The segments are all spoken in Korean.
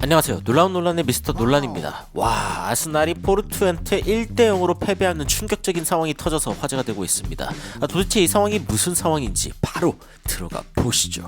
안녕하세요. 놀라운 논란의 미스터 논란입니다. 와, 아스날이 포르투한테 1대0으로 패배하는 충격적인 상황이 터져서 화제가 되고 있습니다. 도대체 이 상황이 무슨 상황인지 바로 들어가 보시죠.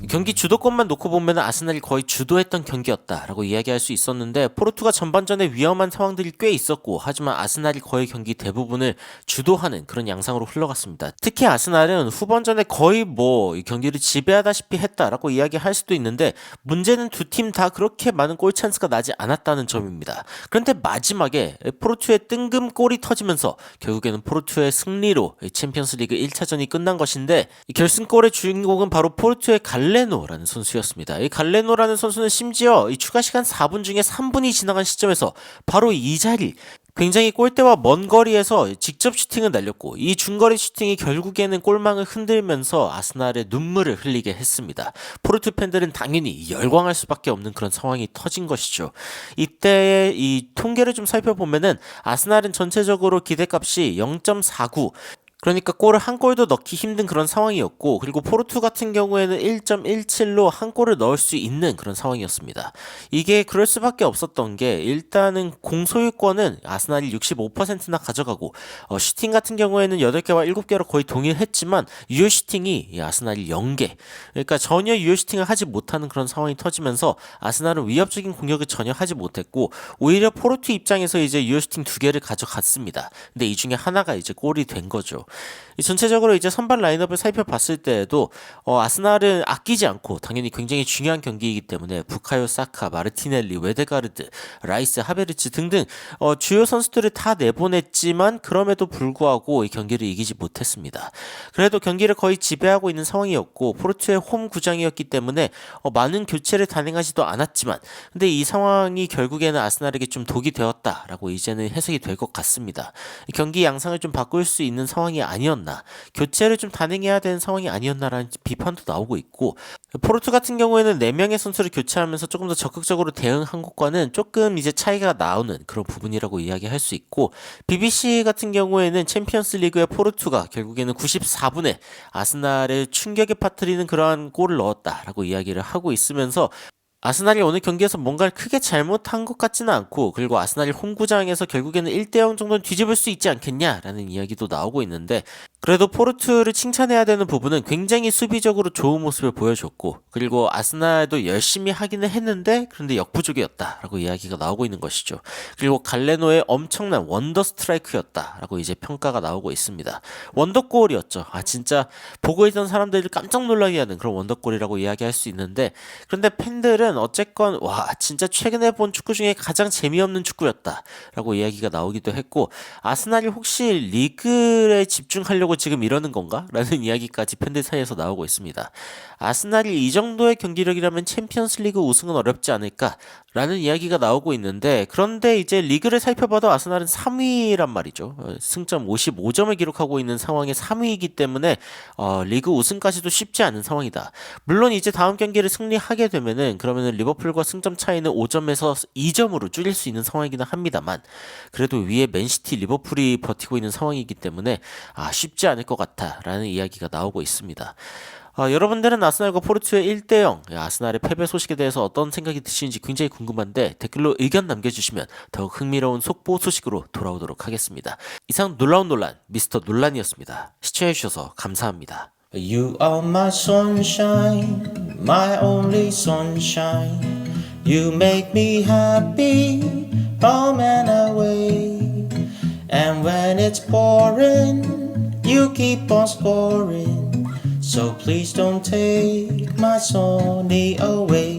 경기 주도권만 놓고 보면 아스날이 거의 주도했던 경기였다라고 이야기할 수 있었는데, 포르투가 전반전에 위험한 상황들이 꽤 있었고, 하지만 아스날이 거의 경기 대부분을 주도하는 그런 양상으로 흘러갔습니다. 특히 아스날은 후반전에 거의 이 경기를 지배하다시피 했다라고 이야기할 수도 있는데, 문제는 두 팀 다 그렇게 많은 골 찬스가 나지 않았다는 점입니다. 그런데 마지막에 포르투의 뜬금 골이 터지면서 결국에는 포르투의 승리로 챔피언스리그 1차전이 끝난 것인데, 결승골의 주인공은 바로 포르투의 갈레노라는 선수였습니다. 이 갈레노라는 선수는 심지어 이 추가 시간 4분 중에 3분이 지나간 시점에서 바로 이 자리, 굉장히 골대와 먼 거리에서 직접 슈팅을 날렸고, 이 중거리 슈팅이 결국에는 골망을 흔들면서 아스날의 눈물을 흘리게 했습니다. 포르투 팬들은 당연히 열광할 수밖에 없는 그런 상황이 터진 것이죠. 이때의 이 통계를 좀 살펴보면은 아스날은 전체적으로 기대값이 0.49, 그러니까 골을 한 골도 넣기 힘든 그런 상황이었고, 그리고 포르투 같은 경우에는 1.17로 한 골을 넣을 수 있는 그런 상황이었습니다. 이게 그럴 수밖에 없었던 게, 일단은 공소유권은 아스날이 65%나 가져가고, 슈팅 같은 경우에는 8개와 7개로 거의 동일했지만 유효 슈팅이 아스날이 0개, 그러니까 전혀 유효 슈팅을 하지 못하는 그런 상황이 터지면서 아스날은 위협적인 공격을 전혀 하지 못했고, 오히려 포르투 입장에서 이제 유효 슈팅 2개를 가져갔습니다. 근데 이 중에 하나가 이제 골이 된 거죠. 전체적으로 이제 선발 라인업을 살펴봤을 때에도 아스날은 아끼지 않고, 당연히 굉장히 중요한 경기이기 때문에 부카요 사카, 마르티넬리, 웨데가르드, 라이스, 하베르츠 등등 주요 선수들을 다 내보냈지만 그럼에도 불구하고 이 경기를 이기지 못했습니다. 그래도 경기를 거의 지배하고 있는 상황이었고, 포르투의 홈 구장이었기 때문에 많은 교체를 단행하지도 않았지만, 근데 이 상황이 결국에는 아스날에게 좀 독이 되었다라고 이제는 해석이 될 것 같습니다. 경기 양상을 좀 바꿀 수 있는 상황이 아니었나, 교체를 좀 단행해야 되는 상황이 아니었나라는 비판도 나오고 있고, 포르투 같은 경우에는 4명의 선수를 교체하면서 조금 더 적극적으로 대응한 것과는 조금 이제 차이가 나오는 그런 부분이라고 이야기할 수 있고, BBC 같은 경우에는 챔피언스 리그의 포르투가 결국에는 94분에 아스날을 충격에 빠뜨리는 그러한 골을 넣었다라고 이야기를 하고 있으면서, 아스날이 오늘 경기에서 뭔가를 크게 잘못한 것 같지는 않고, 그리고 아스날이 홈구장에서 결국에는 1대0 정도는 뒤집을 수 있지 않겠냐라는 이야기도 나오고 있는데, 그래도 포르투를 칭찬해야 되는 부분은 굉장히 수비적으로 좋은 모습을 보여줬고, 그리고 아스날도 열심히 하기는 했는데 그런데 역부족이었다라고 이야기가 나오고 있는 것이죠. 그리고 갈레노의 엄청난 원더 스트라이크였다라고 이제 평가가 나오고 있습니다. 원더골이었죠. 진짜 보고 있던 사람들이 깜짝 놀라게 하는 그런 원더골이라고 이야기할 수 있는데, 그런데 팬들은 어쨌건 진짜 최근에 본 축구 중에 가장 재미없는 축구였다라고 이야기가 나오기도 했고, 아스날이 혹시 리그에 집중하려고 지금 이러는 건가? 라는 이야기까지 팬들 사이에서 나오고 있습니다. 아스날이 이 정도의 경기력이라면 챔피언스리그 우승은 어렵지 않을까? 라는 이야기가 나오고 있는데, 그런데 이제 리그를 살펴봐도 아스날은 3위란 말이죠. 승점 55점을 기록하고 있는 상황에 3위이기 때문에 리그 우승까지도 쉽지 않은 상황이다. 물론 이제 다음 경기를 승리하게 되면은, 그러면은 리버풀과 승점 차이는 5점에서 2점으로 줄일 수 있는 상황이기는 합니다만, 그래도 위에 맨시티, 리버풀이 버티고 있는 상황이기 때문에 쉽지 않을 것 같다라는 이야기가 나오고 있습니다. 여러분들은 아스날과 포르투의 1대0, 아스날의 패배 소식에 대해서 어떤 생각이 드시는지 굉장히 궁금한데, 댓글로 의견 남겨주시면 더욱 흥미로운 속보 소식으로 돌아오도록 하겠습니다. 이상 놀라운 논란, 미스터 논란이었습니다. 시청해주셔서 감사합니다. You are my sunshine, my only sunshine. You make me happy, home and away. And when it's pouring, you keep on scoring. So please don't take my Sony away.